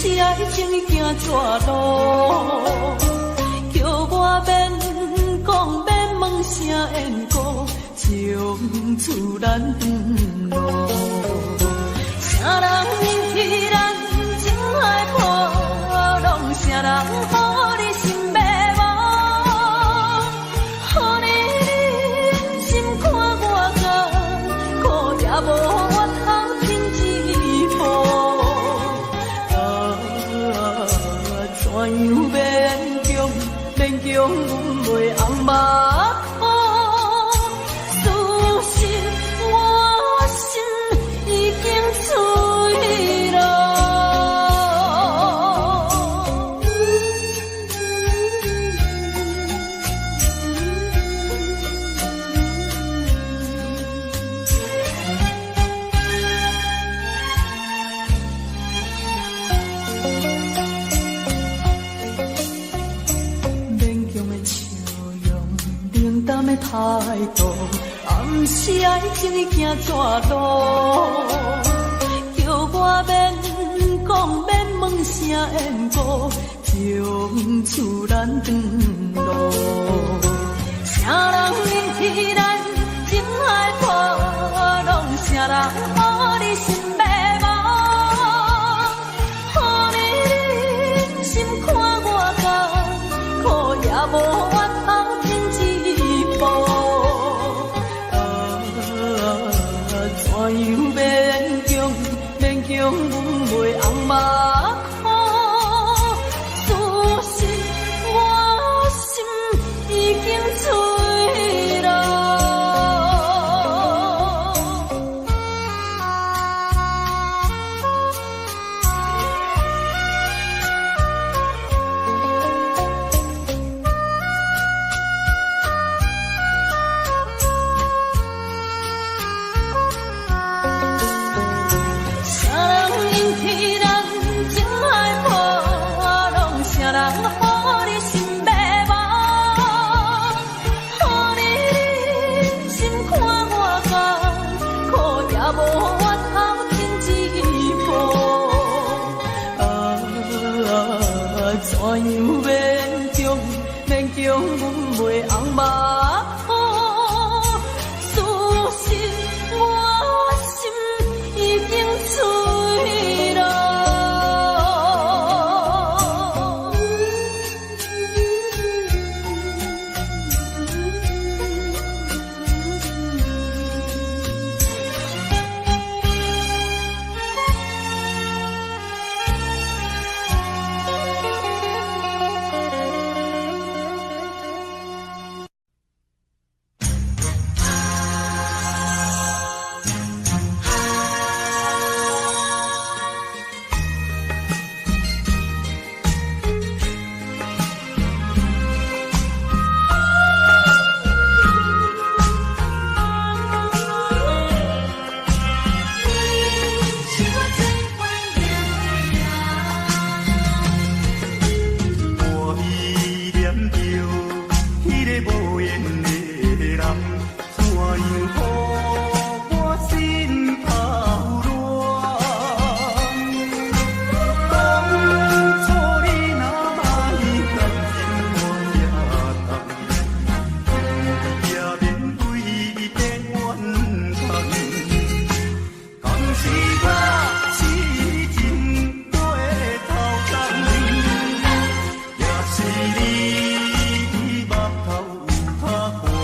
是爱情行绝路，叫我免讲免问声缘故，从此咱断路。啥人引起咱情海波浪？啥人予你心迷惘？予你心看我甘，苦也无。怎样勉强，勉强阮袂红目眶？事实我心已经碎了。态度，暗示爱情行绝路，叫我免讲免问声缘故，从此咱断路。啥人引起咱情海波浪？啥人予你心迷惘？予你心看我甘，苦也无法通天知。怎样勉强，勉强阮袂红目眶？事实我心已经碎了。怎样勉强，勉强阮袂红目眶？事实我心已经碎了。是你目头有他。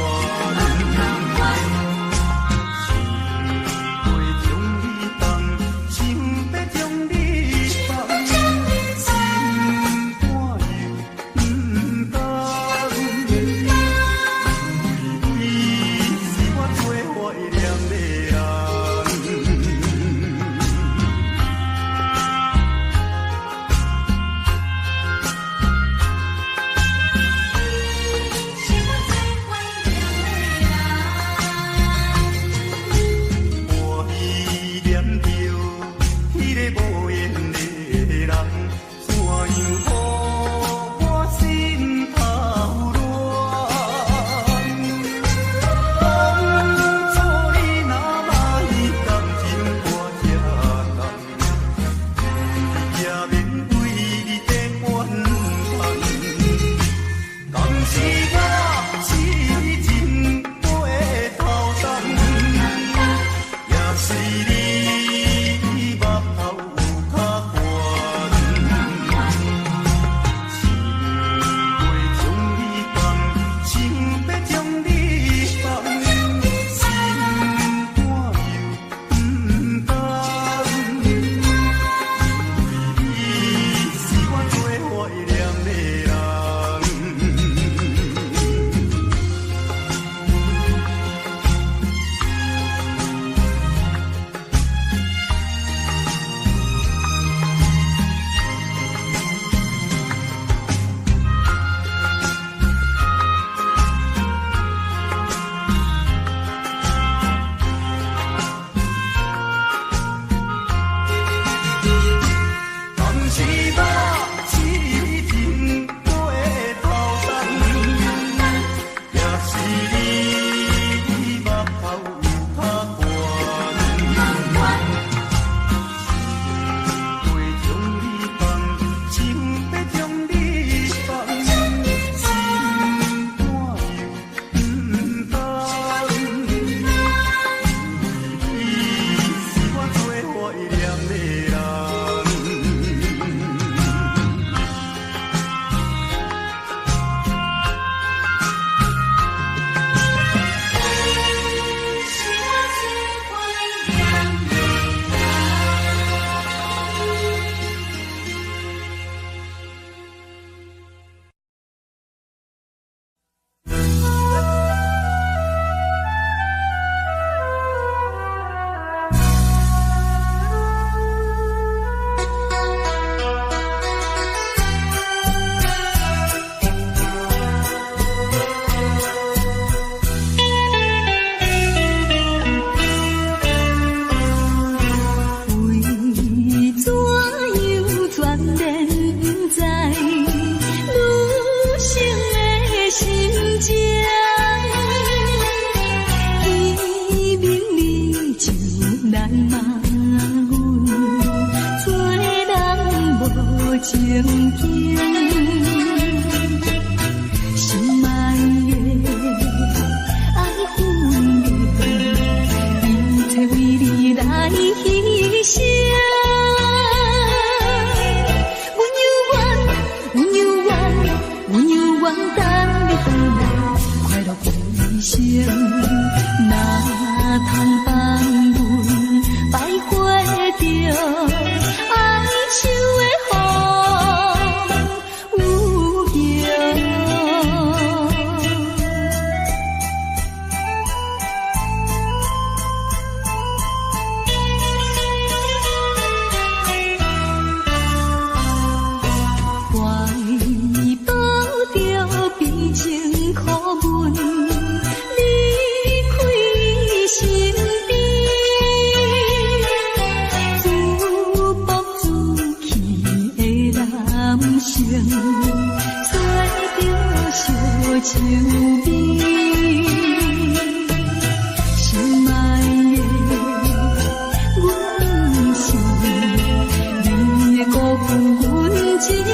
情景，心爱的爱恨的，一切为你来牺牲。阮有愿等你回来，快乐过一生，哪通放阮白花着哀愁的风有形。悲情苦闷，离开身边，自暴自弃的男性，找着小酒味。心爱的，阮不是你的辜负阮情意。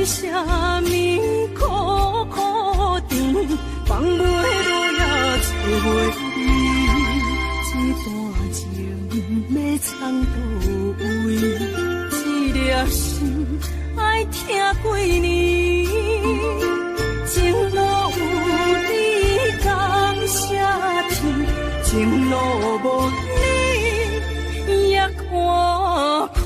为什么苦苦甜，放袂落也找袂你？这段情要藏倒位？一粒心爱听几年，情路有你感谢天，情路无你也看开。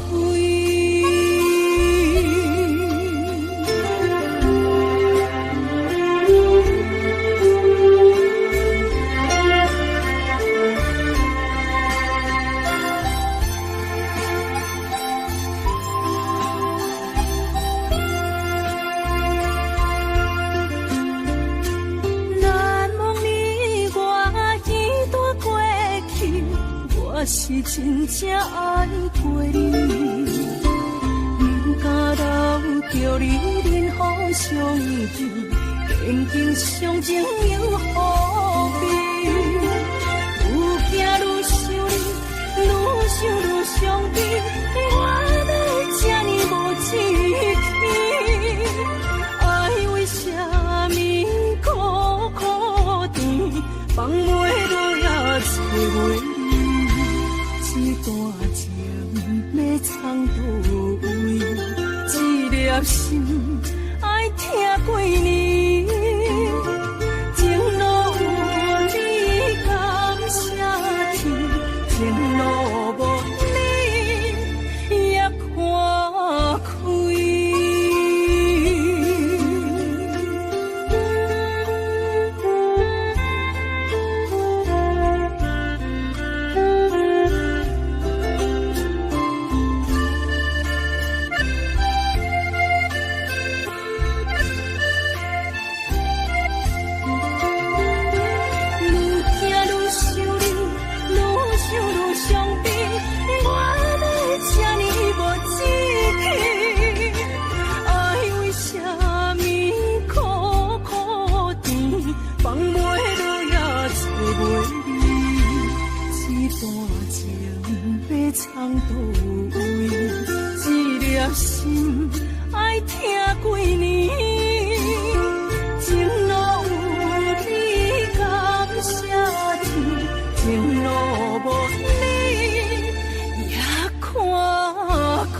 我是真正爱过你，不敢留着你任何伤悲，曾经相情又何必？愈行愈想你，愈想愈伤悲，我哪这呢无志气？爱为什么苦苦甜，放袂落也找袂？这段情要藏倒位？一粒心爱听几年，情路有你感谢天，情路无你也看开。藏倒位？一粒心爱听几年，情路有你感谢天，情路无你也看开。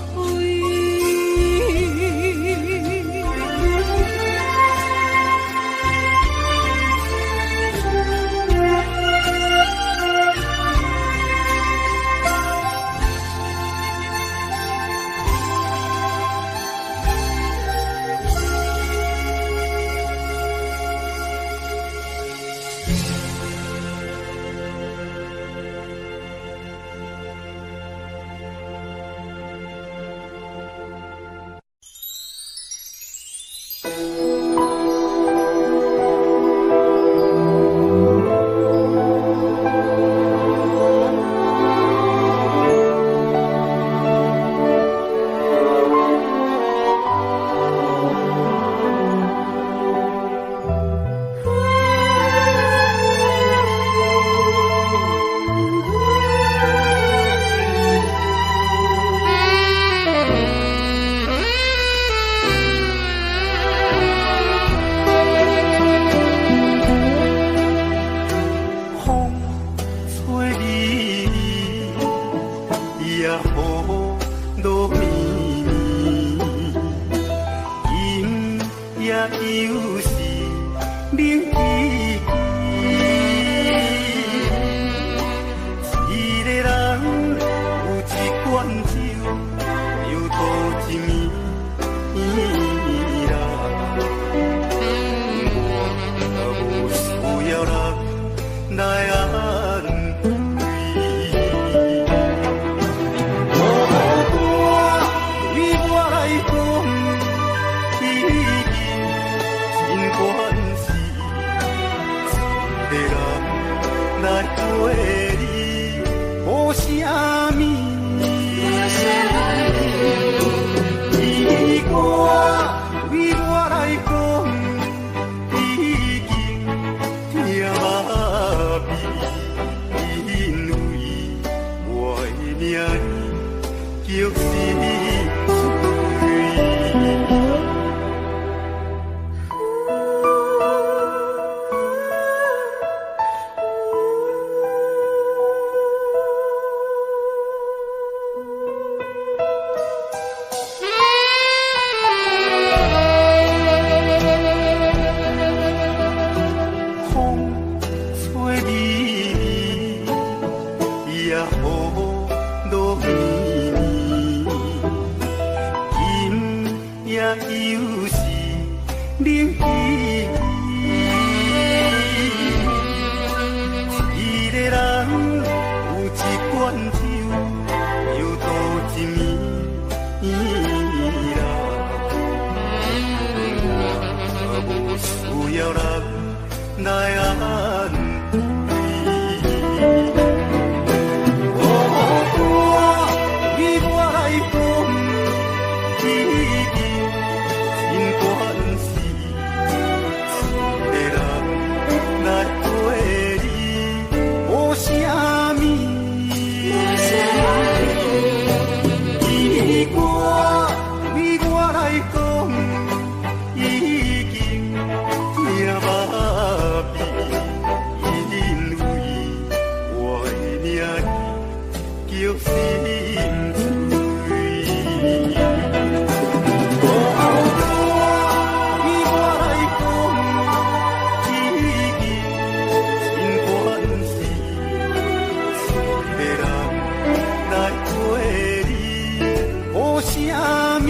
啥物？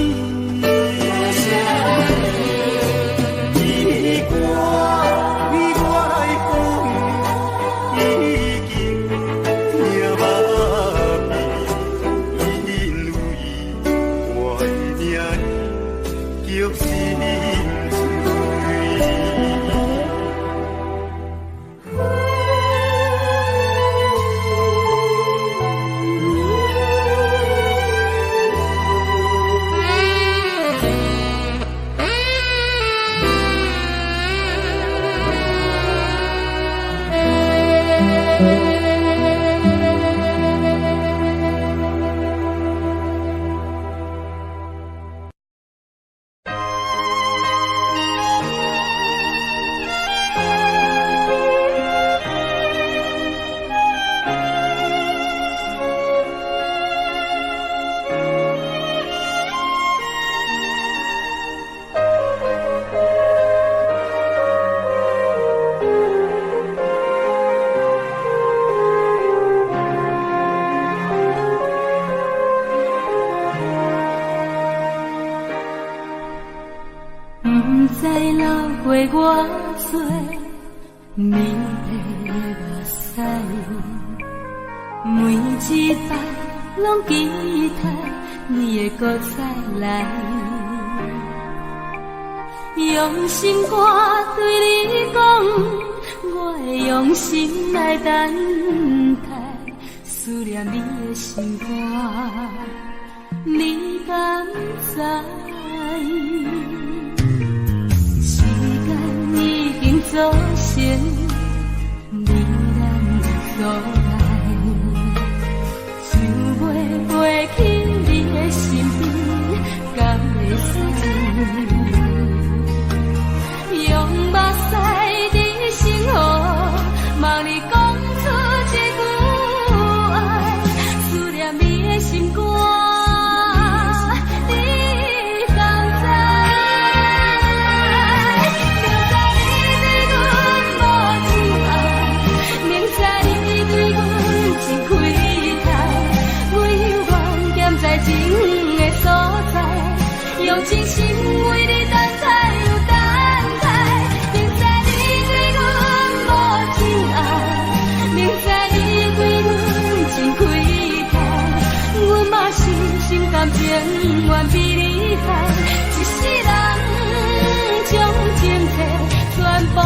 你我你我来讲，已经听捌遍，因为我的名叫心碎。过偌多美丽目屎，每一摆拢期待你会搁再来。用心歌对你讲，我会用心来等待，思念你的心肝，你敢知？走成你咱的所爱，想袂飞去你的身边，敢会使？用目屎在心河，望你讲出这句爱，思念你的心肝。用真心为你等待又等待，明知你对阮无真爱，明知你对阮真亏待，阮嘛是心甘情愿被你害，一世人将情债全部爱。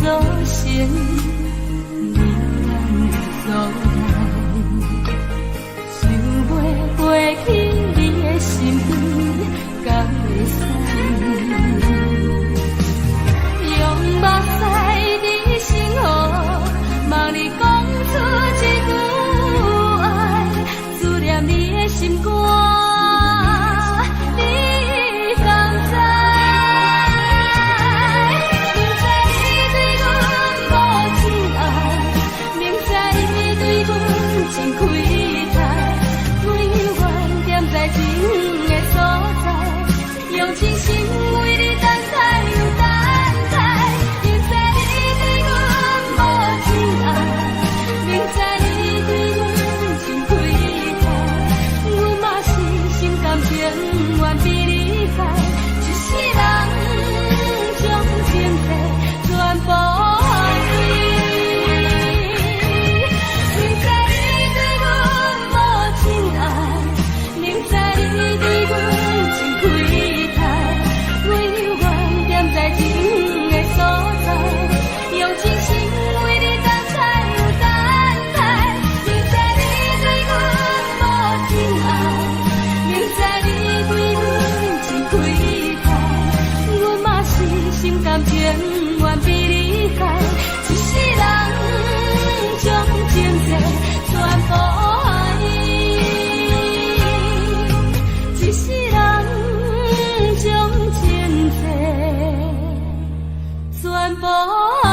走成你咱的所爱，想袂飞去你的身边，敢会使？用目屎在心河，望你讲出这句爱，思念你的心肝。用真心为你等待又等待，明知你对阮无真爱，明知你对阮真亏待，阮嘛是心甘情愿被你害，一世人将情债全部还。明知你对阮无真爱，明知你对阮真亏。用真心为你等待又等待，明知你对阮无真爱，明知你对阮真亏待，阮嘛是心甘情愿比你害，一世人将情世全部爱，一世人将情世全部爱。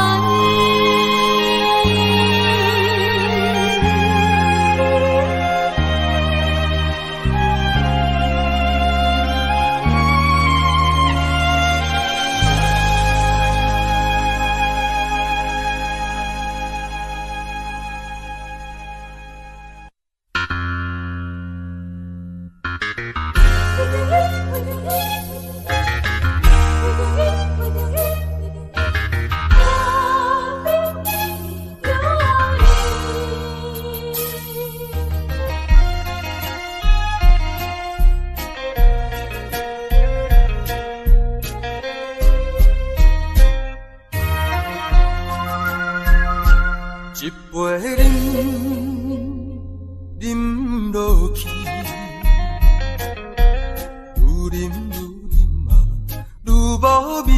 一杯饮落去，愈饮嘛愈无味，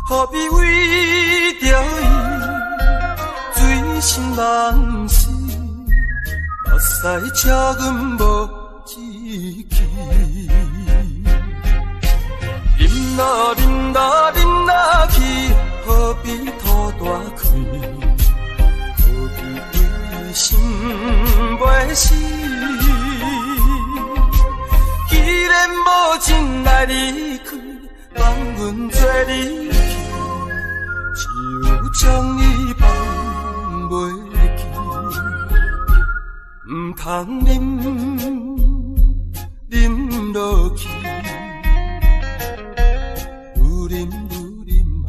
何必为着伊醉心梦死？目屎赤阮无志气，饮啦饮啦饮啦去，何必吐大开？何必为心袂死？既然无情来离开，放阮做离去，只有将伊放袂去。唔通饮落去，愈饮嘛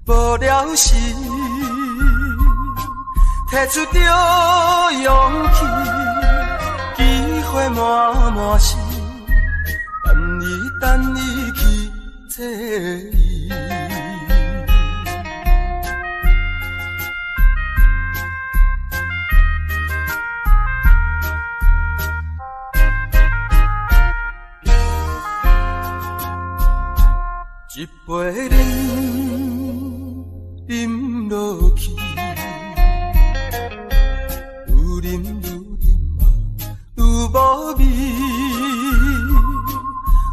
无了时，摕出着勇气，机会满是，等伊去找伊。一杯饮落去，愈饮嘛愈无味，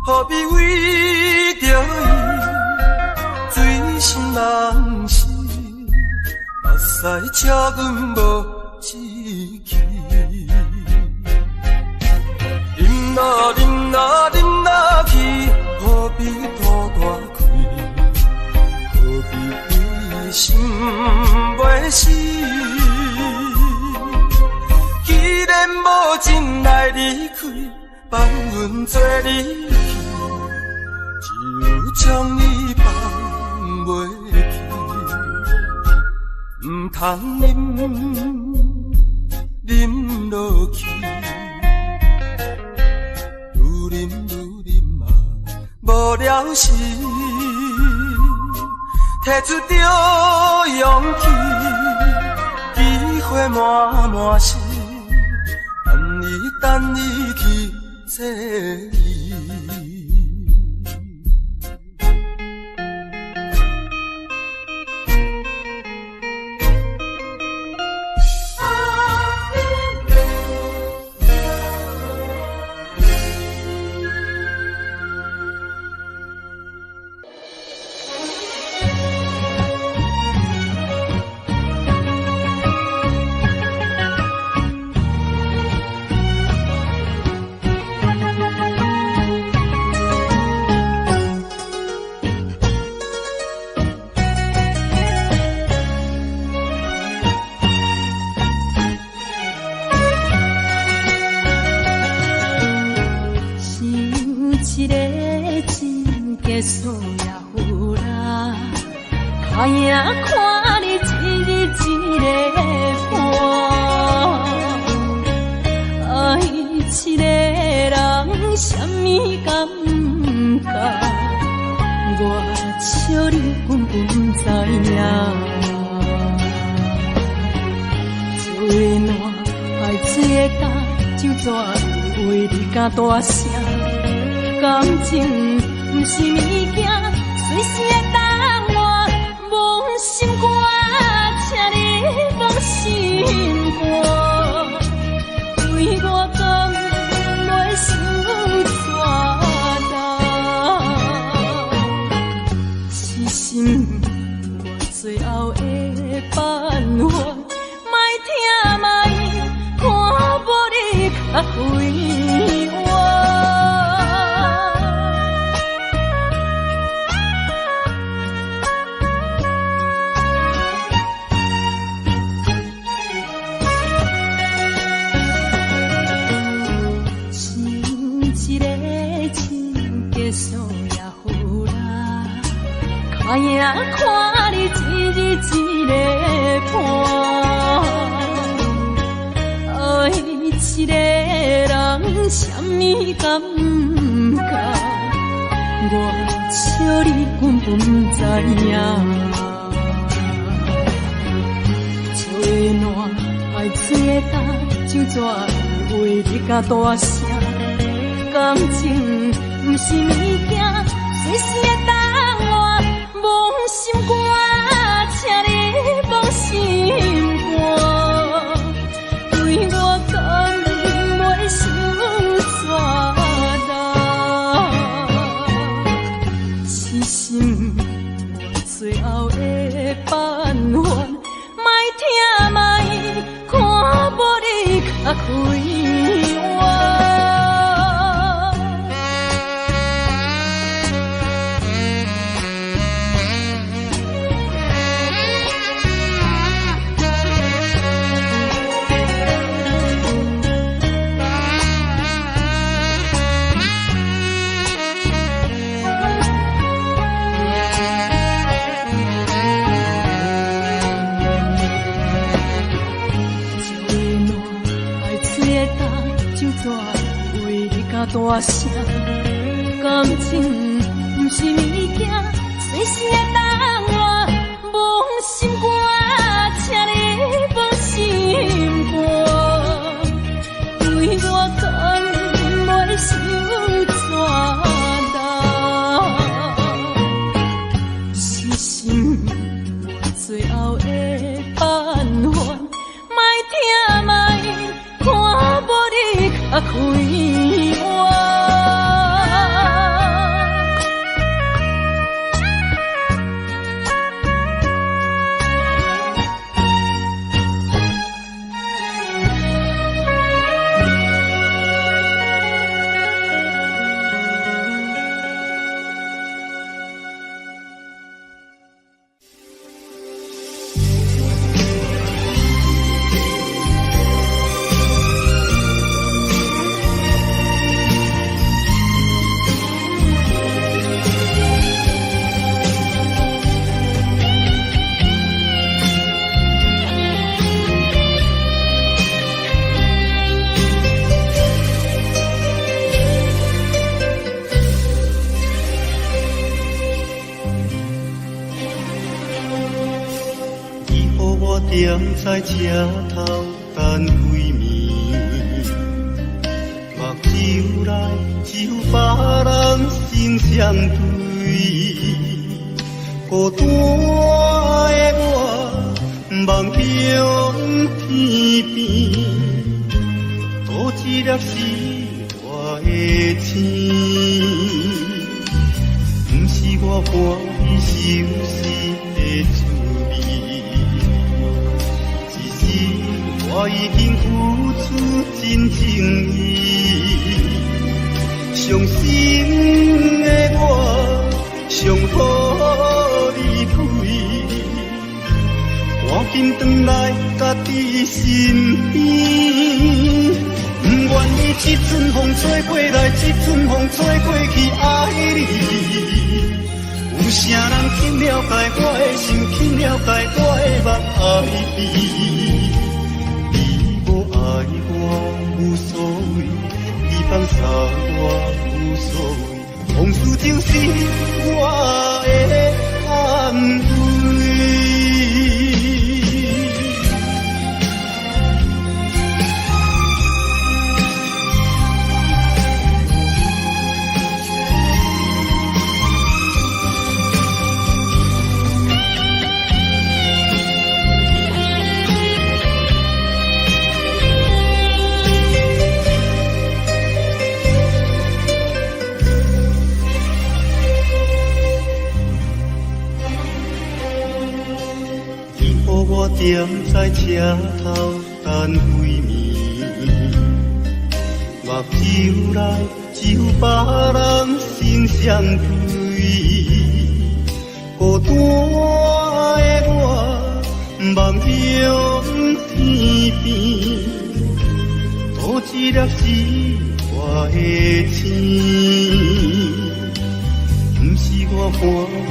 何必为着伊醉心梦死？目屎赤阮无志气，饮啦饮啦饮啦去，何必吐大开？何必为心袂死？既然无情来离开，放阮做离去，只有将伊放袂去。唔通饮落去，愈饮嘛无了时，摕出着勇气，机会满是，等伊去找伊。结束也有啦，看影看你一日一个伴，爱一个人什么感觉？我笑你根本知影，最难爱水的干，就纸为你敢大声，感情。不是物件，我也看你一日一个伴，爱一个人什么感觉？我笑你根本不知影。笑的烂，爱吹的干，就怎为你甲大声？感情不是物件，随时会当换。忘心肝，请你忘心肝，对我敢袂受怎难？痴心我最后的办法，莫听莫看无你较开我。大声，感情不是物件，随时会当换。忘心肝，请你忘心肝，对我敢袂受怎难？痴心我最后的办法，莫听莫看无你较开我。踮在车头等几暝，目睭内只有别人心相对。孤单的我，望向天边，多一粒是我的星，不是我欢喜受死的滋味。我已经付出真情意，伤心的我想予你开，赶紧回来家己身边，不愿意一阵风吹过来，一阵风吹过去，爱你。有啥人去了解我的心，去了解我的目爱你？爱我无所谓，你放下我无所谓，往事就是我的安慰。我踮在车头等几暝，目睭内只有别人心相对。孤单的我，望向天边，多一粒是我的星，不是我半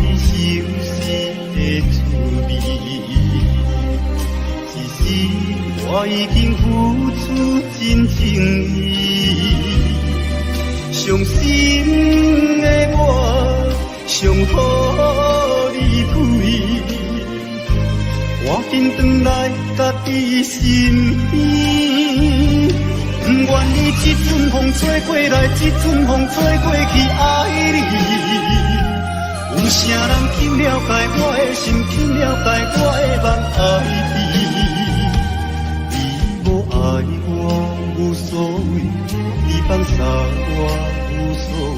你心事的滋味。其实我已经付出真情意，伤心的我，想予你开。我紧转来甲你身边，不愿意这阵风吹过来，这阵风吹过去，爱你。有啥人去了解我的心，去了解我的梦，爱你。你无爱我无所谓，你放下我无所谓，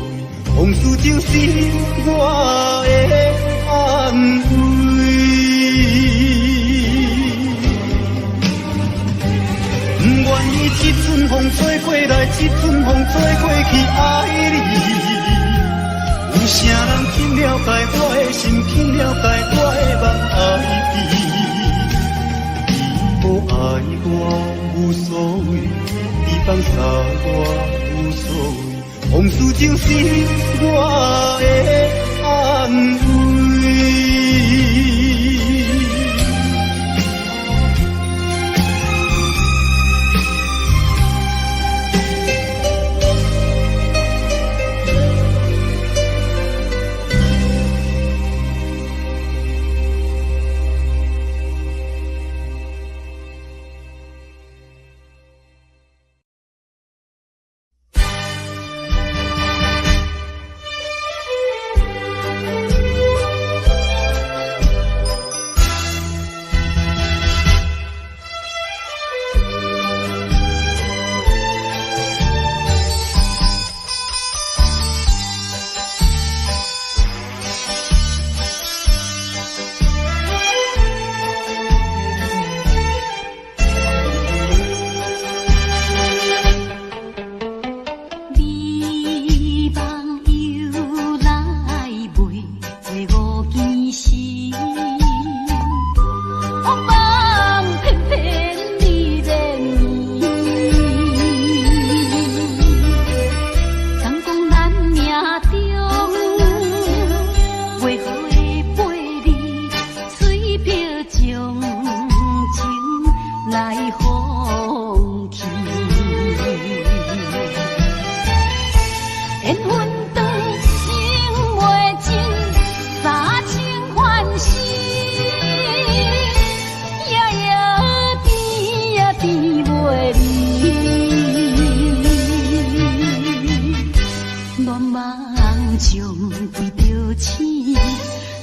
往事就是我的安慰。不愿意这阵风吹过来，这阵风吹过去，爱你。有啥人去了解我的心，去了解我的梦，爱你。你无爱我无所谓，你放下我无所谓，往事就是我的安慰。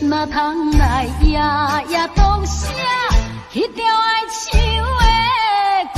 哪通来夜夜当写迄条爱唱的歌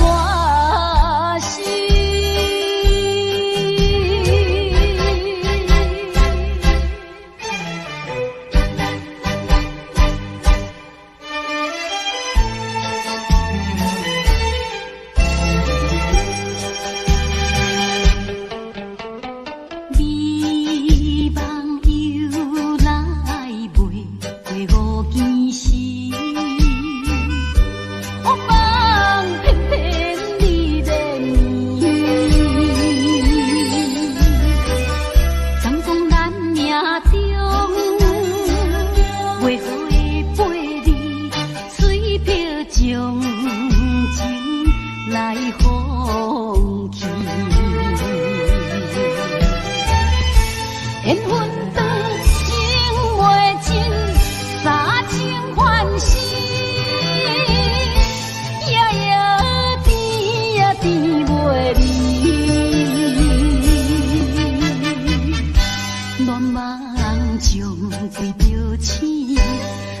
词？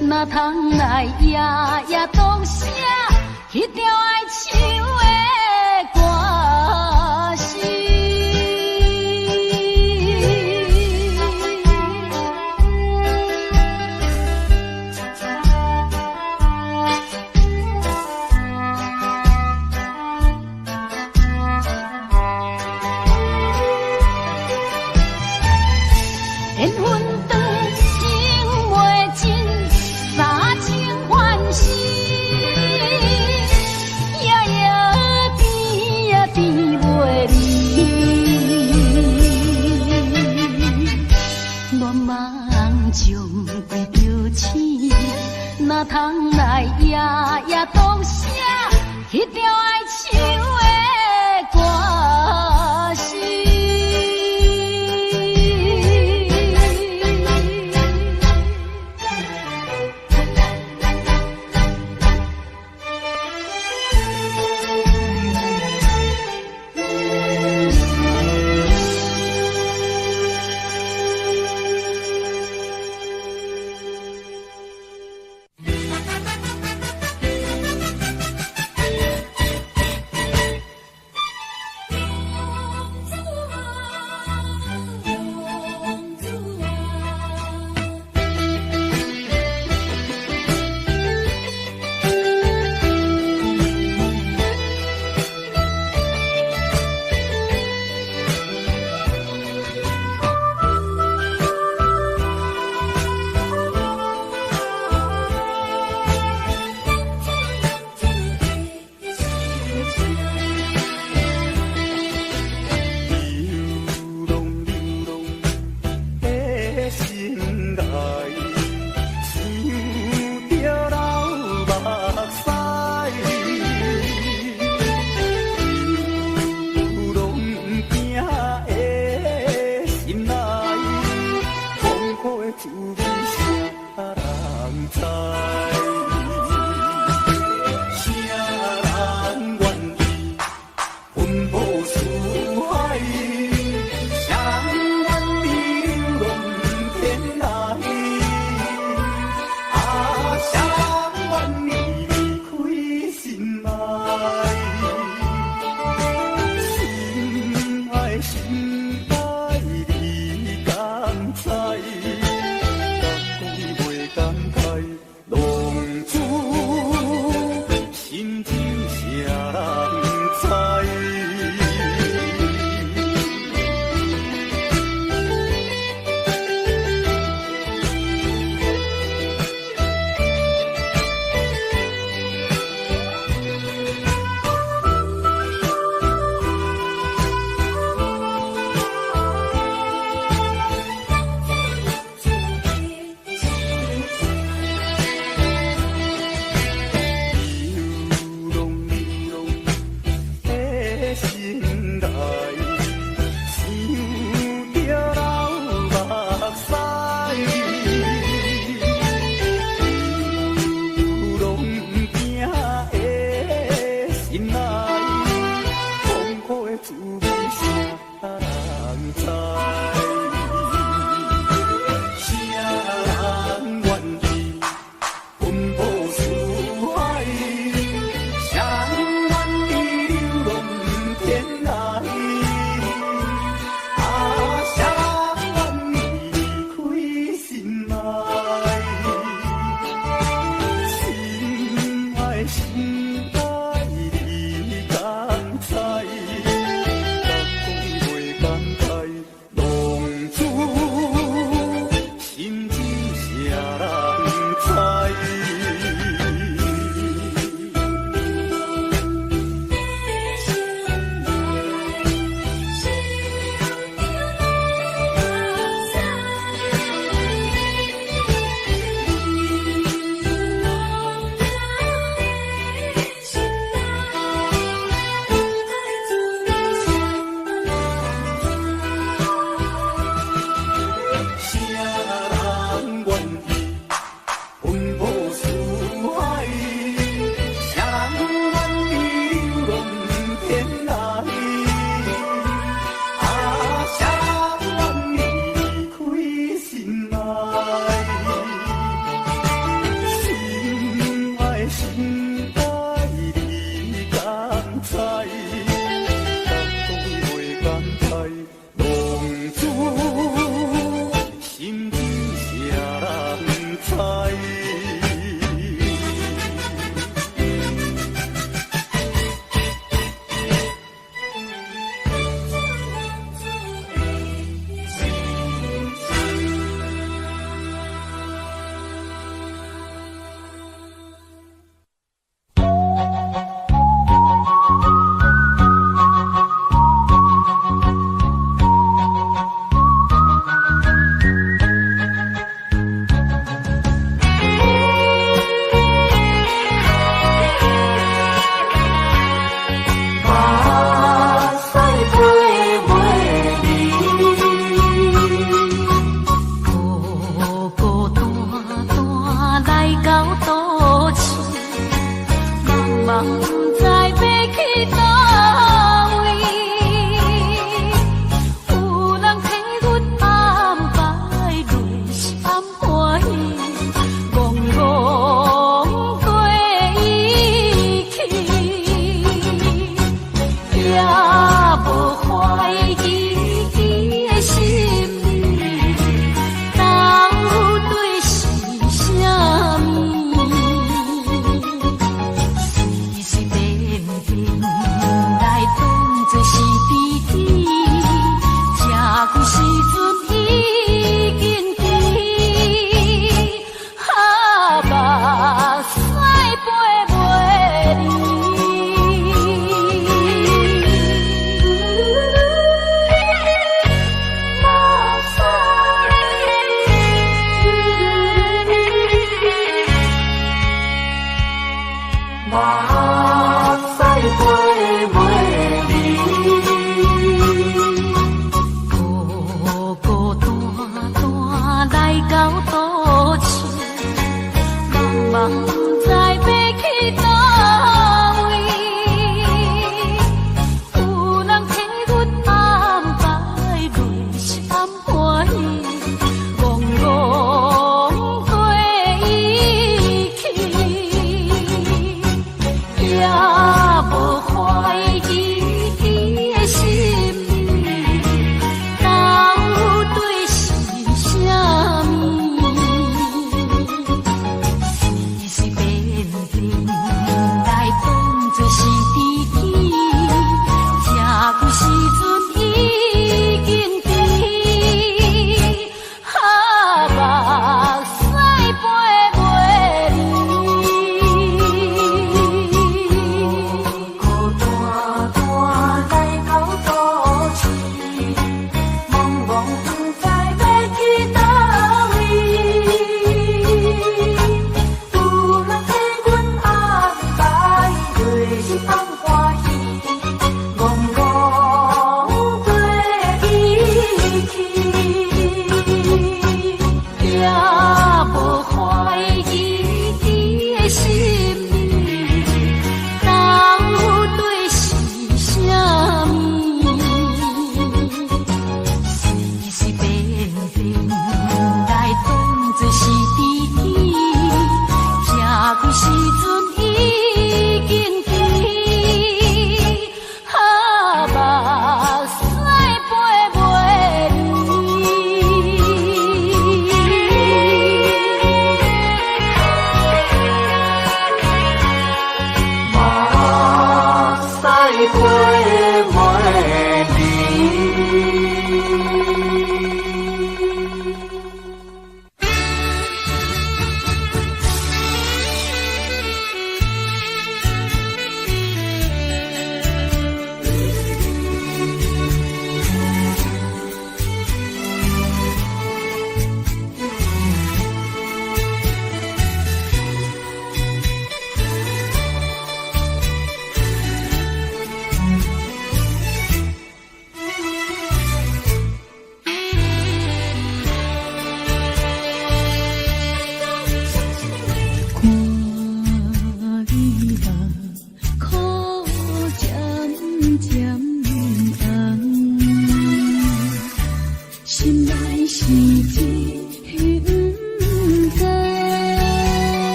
哪通来夜夜当写迄条爱唱的歌词？缘分长，情袂尽，三情欢喜，夜夜。啥通来夜夜读写迄条爱唱的歌词？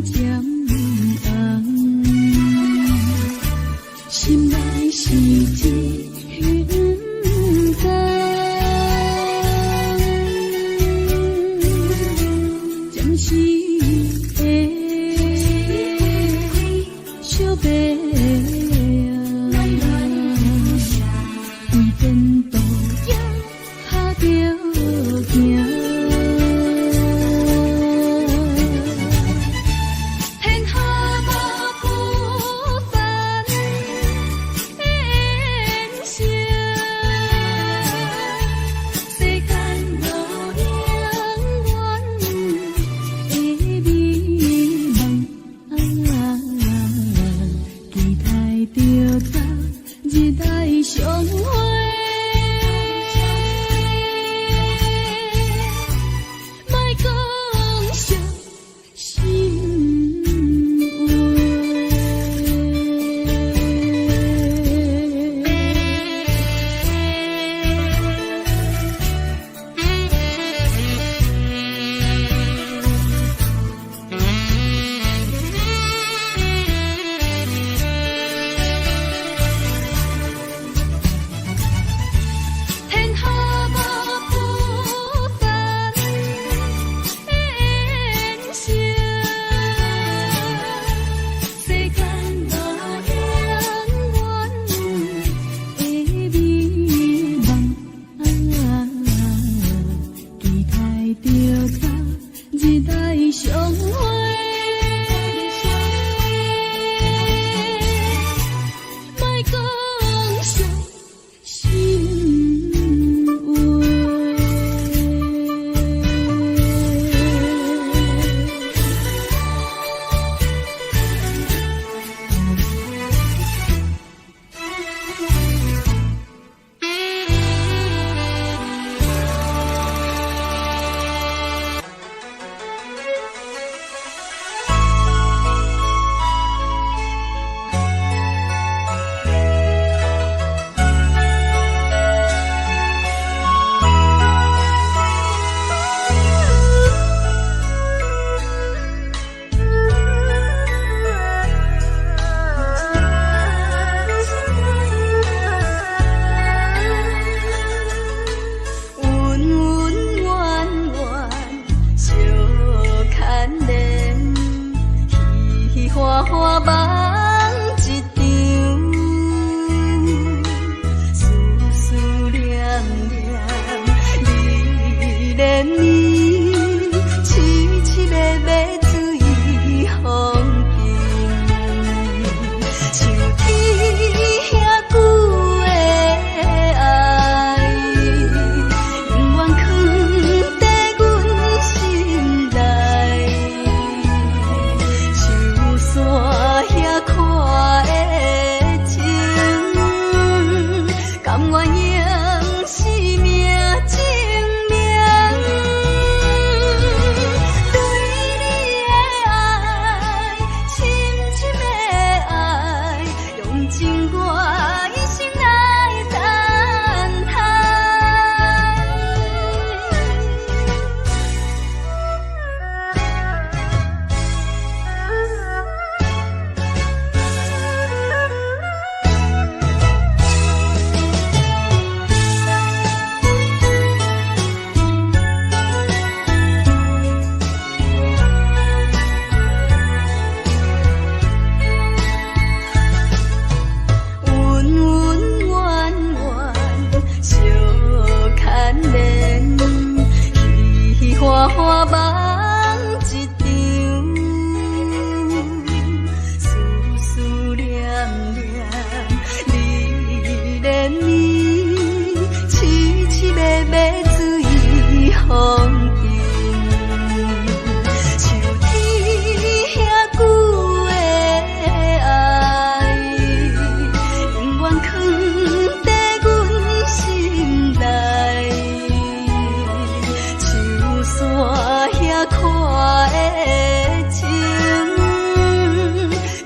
渐红，心内是一云淡，暂时的小白啊，为颠倒也拍着行。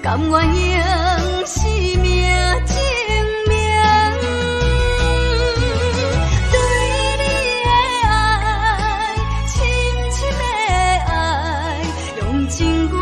甘愿用生命证明，对你的爱，深深的爱，用情歌。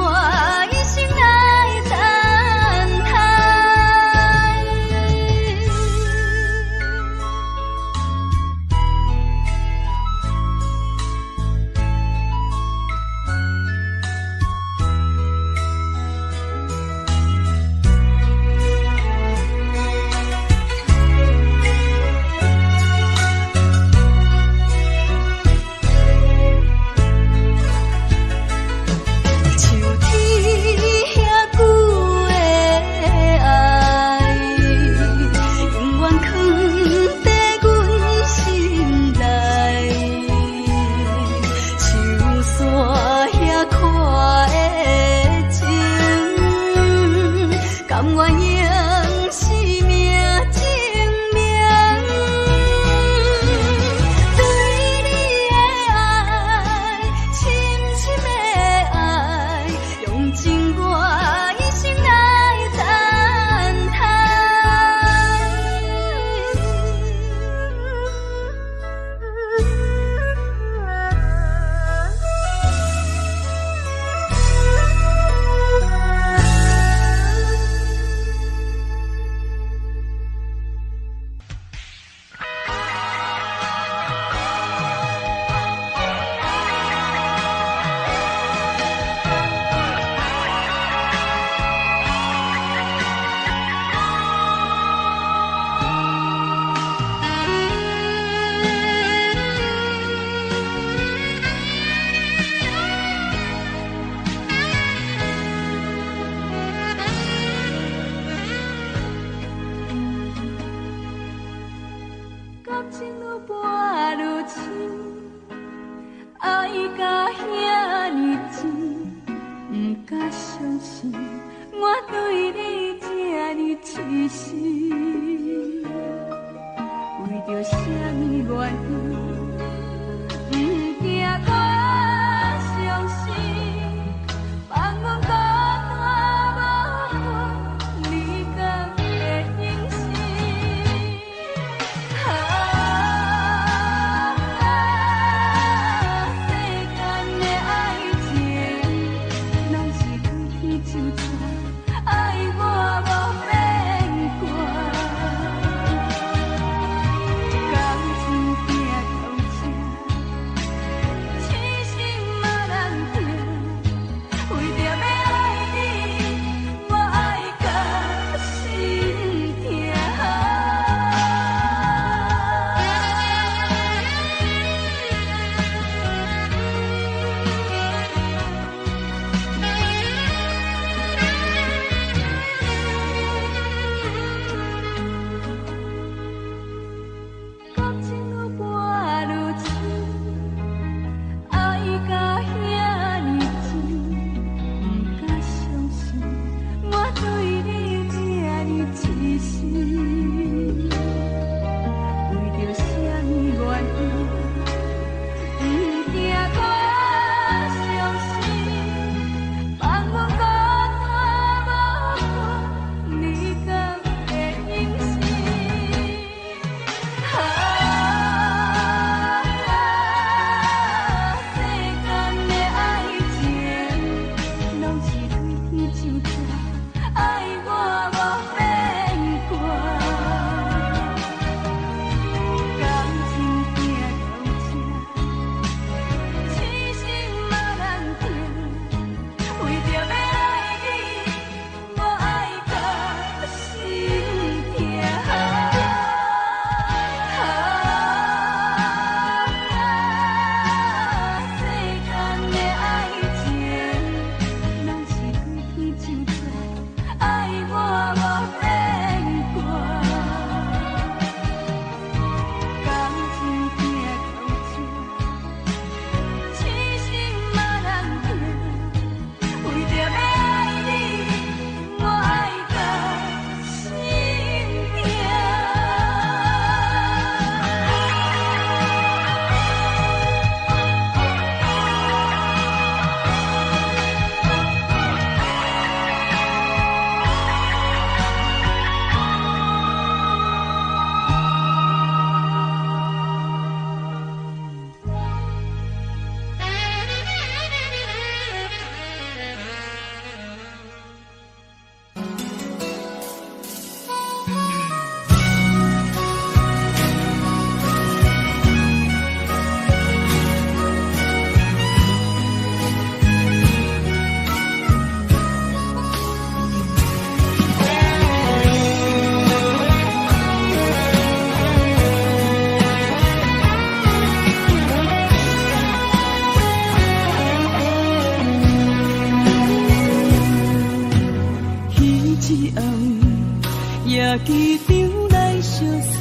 机场来相送。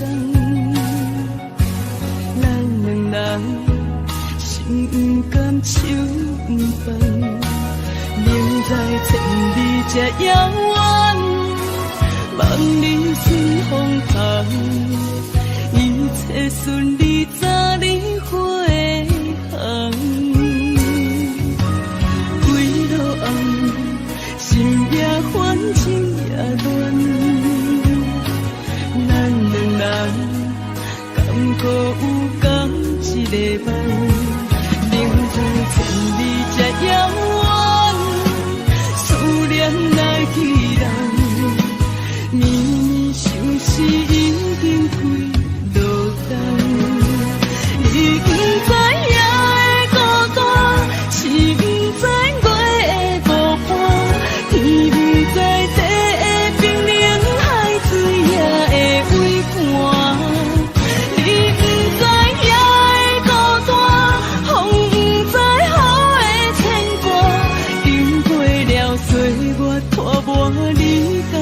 咱两人心不甘，手不放，明知千里这遥远，望你顺风旁，一切顺利，早日回航。归路暗，心也烦，情也乱，咱两人敢搁有共一个梦？明知千里这遥远，思念来去人，绵绵相思已经几落冬。你不知夜的孤单，是不知月的无伴，天不知地的冰冷，海水也会微寒。你不知夜的孤单，风不知雨的牵挂，经过了岁月拖磨，你敢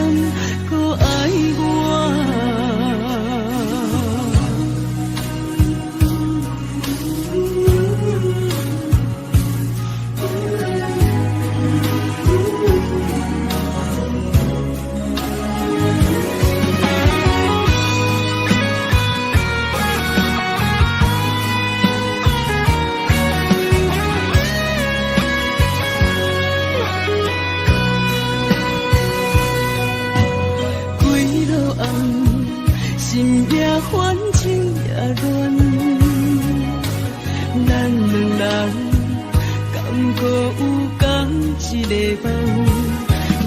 搁爱我？心也烦，情也乱，咱两人敢搁有共一个梦？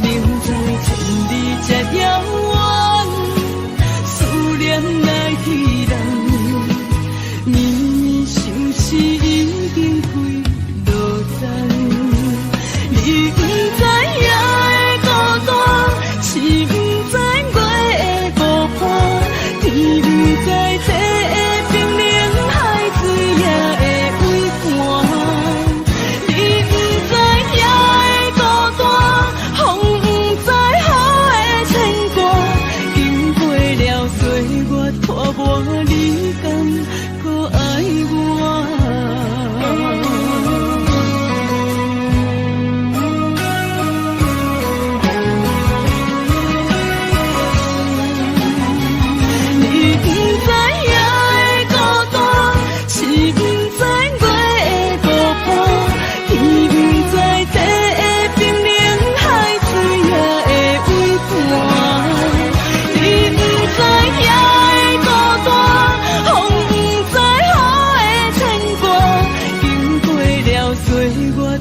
明知千里这遥远，思念来去人，绵绵相思已经几落冬。你不知夜的孤单，是不知月的无伴，天不知地的冰冷，海水也会微寒。你不知夜的孤单，风不知雨的牵挂，经过了岁月拖磨，你敢搁爱我？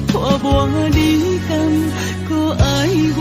拖磨，你敢搁爱我？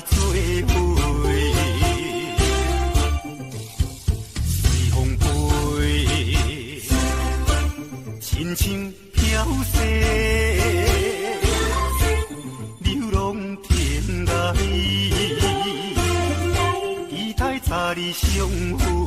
做伙，随风飞，亲像飘逝，流浪天涯，期待早日相会。